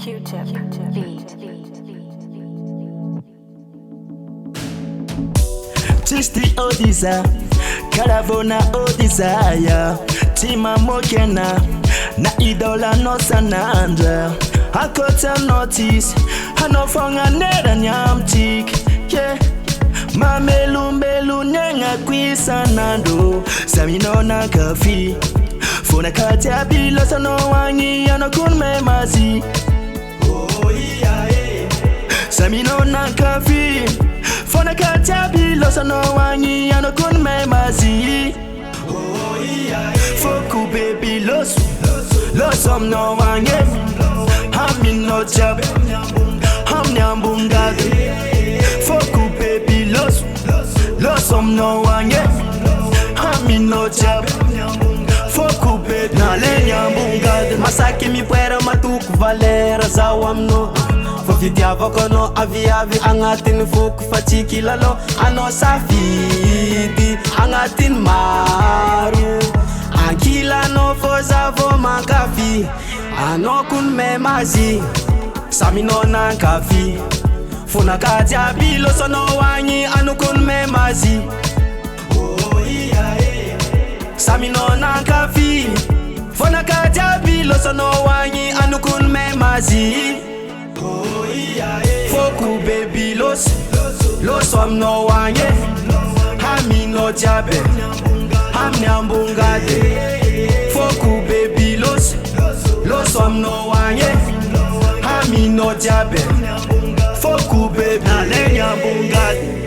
Q-tip beat. Tisti Odiza, Caravona Odizaya, Tima Mokena, na idola no sanandra. Akota notice, hanofonga nera nyamtik, yeah. Mamelu nenga kwisa nando, saminona kafi. Funa katia bilo sano wangi anokun me mazi. Oh yeah, yeah. Saminona kafi. Funa katia bilo sano wangi anokun me mazi. Oh yeah, yeah. Foku baby los no wangi. Hamin no jab, ham nyambungade. Foku baby los no wangi. Hamin no jab. Foku baby na le nyambungade. Masaki mi pwera matuku valera zawamno. Fofidiavako no avi angatin foku fatiki lalo. Ano safidi angatin maru. Ankila no fozavo makafi. Ano kun me mazi. Samino na kafi. Funa katia bilo sono wanyi ano kun me mazi. Oh yeah, yeah. Samino na kafi. Funa katia bilo sono wanyi ano kun me mazi. Oh yeah, yeah. Foku baby los no wanyi. Hami no jabe. Ham nyambungade. Foku baby los no wanyi. Hami no jabe. Foku baby na le nyambungade.